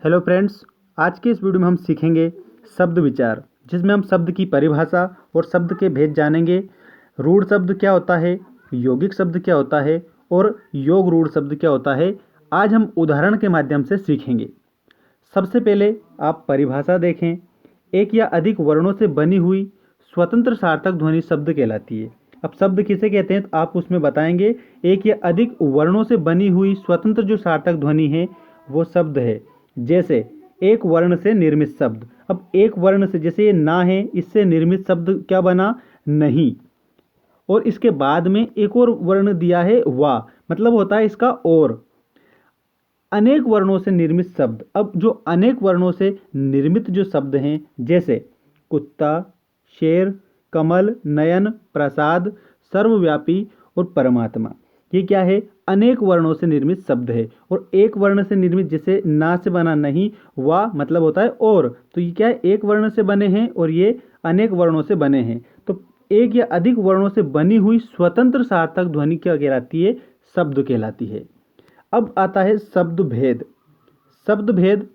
Hello friends, आज के इस वीडियो में हम सीखेंगे शब्द विचार, जिसमें हम शब्द की परिभाषा और शब्द के भेद जानेंगे। रूढ़ शब्द क्या होता है, यौगिक शब्द क्या होता है और योग रूढ़ शब्द क्या होता है, आज हम उदाहरण के माध्यम से सीखेंगे। सबसे पहले आप परिभाषा देखें। एक या अधिक वर्णों से बनी हुई स्वतंत्र सार्थक ध्वनि शब्द कहलाती है। अब शब्द किसे कहते हैं तो आप उसमें बताएंगे। एक या अधिक वर्णों से बनी हुई स्वतंत्र जो सार्थक ध्वनि है वो शब्द है। जैसे एक वर्ण से निर्मित शब्द। अब एक वर्ण से, जैसे ये ना है, इससे निर्मित शब्द क्या बना, नहीं। और इसके बाद में एक और वर्ण दिया है वा, मतलब होता है इसका और। अनेक वर्णों से निर्मित शब्द। अब जो अनेक वर्णों से निर्मित जो शब्द हैं, जैसे कुत्ता, शेर, कमल, नयन, प्रसाद, सर्वव्यापी और परमात्मा, ये क्या है, अनेक वर्णों से निर्मित शब्द है। और एक वर्ण से निर्मित, जैसे ना से बना नहीं, वा मतलब होता है और, तो ये क्या है, एक वर्ण से बने हैं और ये अनेक वर्णों से बने हैं। तो एक या अधिक वर्णों से बनी हुई स्वतंत्र सार्थक ध्वनि क्या कहलाती है, शब्द कहलाती है। अब आता है शब्द भेद। शब्द भेद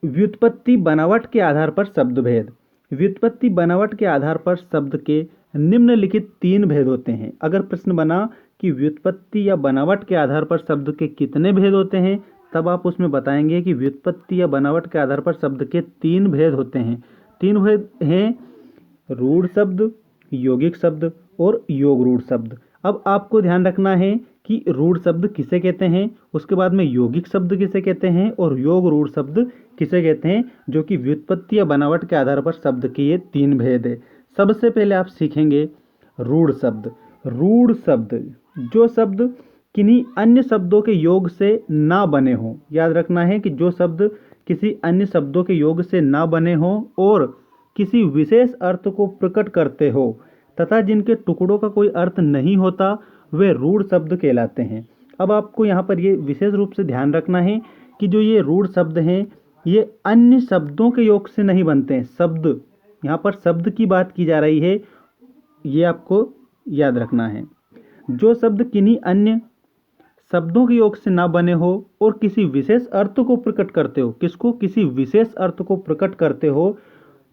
व्युत्पत्ति बनावट के आधार पर शब्द भेद। व्युत्पत्ति बनावट के आधार पर शब्द के निम्नलिखित 3 भेद होते हैं। अगर प्रश्न बना कि व्युत्पत्ति या बनावट के आधार पर शब्द के कितने भेद होते हैं, तब आप उसमें बताएंगे कि व्युत्पत्ति या बनावट के आधार पर शब्द के 3 भेद होते हैं। 3 भेद हैं रूढ़ शब्द, यौगिक शब्द और योग रूढ़ शब्द। अब आपको ध्यान रखना है कि रूढ़ शब्द किसे कहते हैं, उसके बाद में यौगिक शब्द किसे कहते हैं और योग रूढ़ शब्द किसे कहते हैं, जो कि व्युत्पत्ति या बनावट के आधार पर शब्द के ये 3 भेद है। सबसे पहले आप सीखेंगे रूढ़ शब्द। रूढ़ शब्द, जो शब्द किन्हीं अन्य शब्दों के योग से ना बने हों। याद रखना है कि जो शब्द किसी अन्य शब्दों के योग से ना बने हों और किसी विशेष अर्थ को प्रकट करते हो तथा जिनके टुकड़ों का कोई अर्थ नहीं होता, वे रूढ़ शब्द कहलाते हैं। अब आपको यहाँ पर ये विशेष रूप से ध्यान रखना है कि जो ये रूढ़ शब्द हैं, ये अन्य शब्दों के योग से नहीं बनते हैं। शब्द, यहाँ पर शब्द की बात की जा रही है, ये आपको याद रखना है। जो शब्द किन्हीं अन्य शब्दों के योग से ना बने हो और किसी विशेष अर्थ को प्रकट करते हो, किसको, किसी विशेष अर्थ को प्रकट करते हो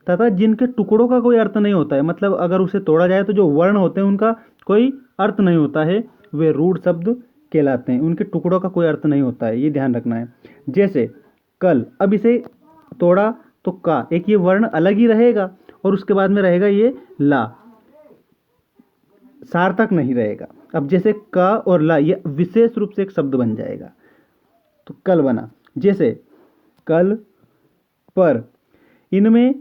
तथा जिनके टुकड़ों का कोई अर्थ नहीं होता है, मतलब अगर उसे तोड़ा जाए तो जो वर्ण होते हैं उनका कोई अर्थ नहीं होता है, वे रूढ़ शब्द कहलाते हैं। उनके टुकड़ों का कोई अर्थ नहीं होता है, ये ध्यान रखना है। जैसे कल, अब इसे तोड़ा तो का, एक ये वर्ण अलग ही रहेगा और उसके बाद में रहेगा ये ला, सार्थक नहीं रहेगा। अब जैसे का और ला, ये विशेष रूप से एक शब्द बन जाएगा, तो कल बना। जैसे कल, पर, इनमें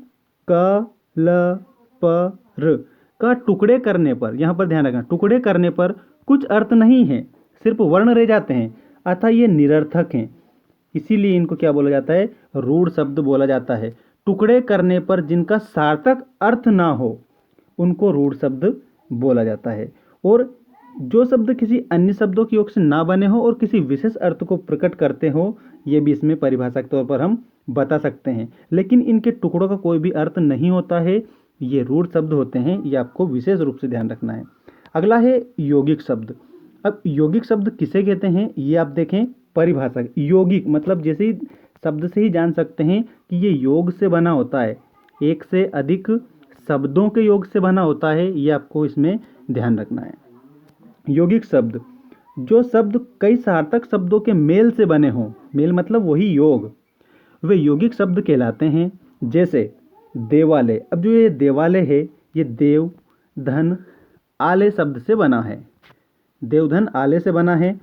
क, ल, प, र का टुकड़े करने पर, यहाँ पर ध्यान रखना, टुकड़े करने पर कुछ अर्थ नहीं है, सिर्फ वर्ण रह जाते हैं, अतः ये निरर्थक हैं। इसीलिए इनको क्या बोला जाता है, रूढ़ शब्द बोला जाता है। टुकड़े करने पर जिनका सार्थक अर्थ ना हो, उनको रूढ़ शब्द बोला जाता है। और जो शब्द किसी अन्य शब्दों के योग से ना बने हो और किसी विशेष अर्थ को प्रकट करते हो, ये भी इसमें परिभाषा के तौर पर हम बता सकते हैं, लेकिन इनके टुकड़ों का कोई भी अर्थ नहीं होता है, ये रूढ़ शब्द होते हैं। ये आपको विशेष रूप से ध्यान रखना है। अगला है यौगिक शब्द। अब यौगिक शब्द किसे कहते हैं, ये आप देखें परिभाषा। यौगिक मतलब जैसे ही शब्द से ही जान सकते हैं कि ये योग से बना होता है, एक से अधिक शब्दों के योग से बना होता है, ये आपको इसमें ध्यान रखना है। यौगिक शब्द, जो शब्द कई सार्थक शब्दों के मेल से बने हों, मेल मतलब वही योग, वे यौगिक शब्द कहलाते हैं। जैसे देवालय। अब जो ये देवालय है, ये देव, धन, आलय शब्द से बना है, देवधन आलय से बना है।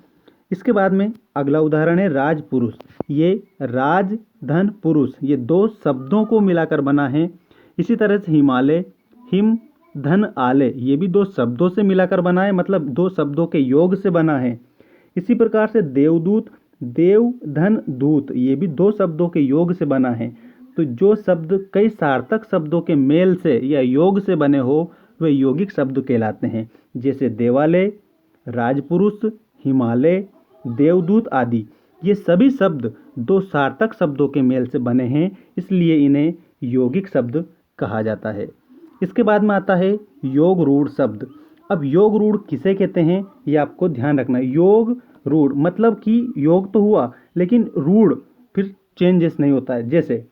इसके बाद में अगला उदाहरण है राजपुरुष। ये राज, धन, पुरुष, ये 2 शब्दों को मिलाकर बना है। इसी तरह से हिमालय, हिम, धन, आलय, ये भी 2 शब्दों से मिलाकर बना है, मतलब 2 शब्दों के योग से बना है। इसी प्रकार से देवदूत, देव, धन, दूत, ये भी 2 शब्दों के योग से बना है। तो जो शब्द कई सार्थक शब्दों के मेल से या योग से बने हो, वे यौगिक शब्द कहलाते हैं। जैसे देवालय, राजपुरुष, हिमालय, देवदूत आदि, ये सभी शब्द 2 सार्थक शब्दों के मेल से बने हैं, इसलिए इन्हें यौगिक शब्द कहा जाता है। इसके बाद में आता है योग रूढ़ शब्द। अब योग रूढ़ किसे कहते हैं, ये आपको ध्यान रखना है। योग रूढ़ मतलब कि योग तो हुआ लेकिन रूढ़ फिर चेंजेस नहीं होता है। जैसे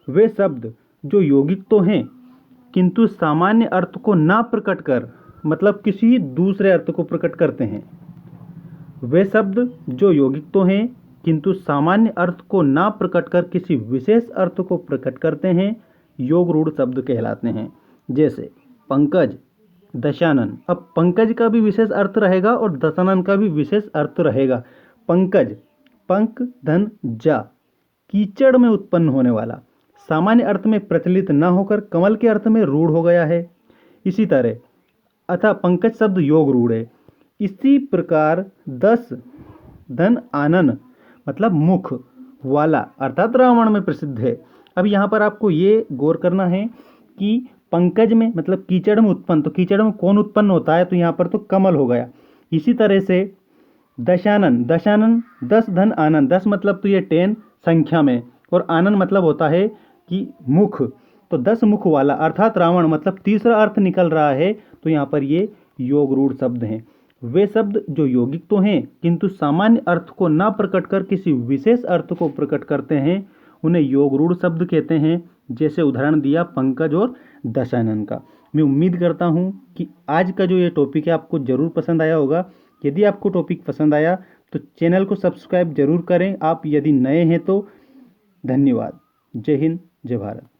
वे शब्द जो यौगिक तो हैं किंतु सामान्य अर्थ को ना प्रकट कर मतलब किसी दूसरे अर्थ को प्रकट करते हैं। वे शब्द जो यौगिक तो हैं किंतु सामान्य अर्थ को ना प्रकट कर किसी विशेष अर्थ को प्रकट करते हैं, योग रूढ़ शब्द कहलाते हैं। जैसे पंकज, दशानन। अब पंकज का भी विशेष अर्थ रहेगा और दशानन का भी विशेष अर्थ रहेगा। पंकज, पंक धन जा, कीचड़ में उत्पन्न होने वाला, सामान्य अर्थ में प्रचलित न होकर कमल के अर्थ में रूढ़ हो गया है। इसी तरह अतः पंकज शब्द योग रूढ़ है। इसी प्रकार दस धन आनन मतलब मुख वाला अर्थात रावण में प्रसिद्ध है। अब यहाँ पर आपको ये गौर करना है कि पंकज में मतलब कीचड़ में उत्पन्न, तो कीचड़ में कौन उत्पन्न होता है, तो यहाँ पर तो कमल हो गया। इसी तरह से दशानन, दशानन 10 धन आनंद, 10 मतलब तो ये 10 संख्या में और आनंद मतलब होता है कि मुख, तो 10 मुख वाला अर्थात रावण मतलब तीसरा अर्थ निकल रहा है। तो यहाँ पर ये योग रूढ़ शब्द हैं। वे शब्द जो यौगिक तो हैं किंतु सामान्य अर्थ को ना प्रकट कर किसी विशेष अर्थ को प्रकट करते हैं, उन्हें योग रूढ़ शब्द कहते हैं। जैसे उदाहरण दिया पंकज और दशानन का। मैं उम्मीद करता हूँ कि आज का जो ये टॉपिक है आपको ज़रूर पसंद आया होगा। यदि आपको टॉपिक पसंद आया तो चैनल को सब्सक्राइब जरूर करें। आप यदि नए हैं तो धन्यवाद। जय हिंद, जय भारत।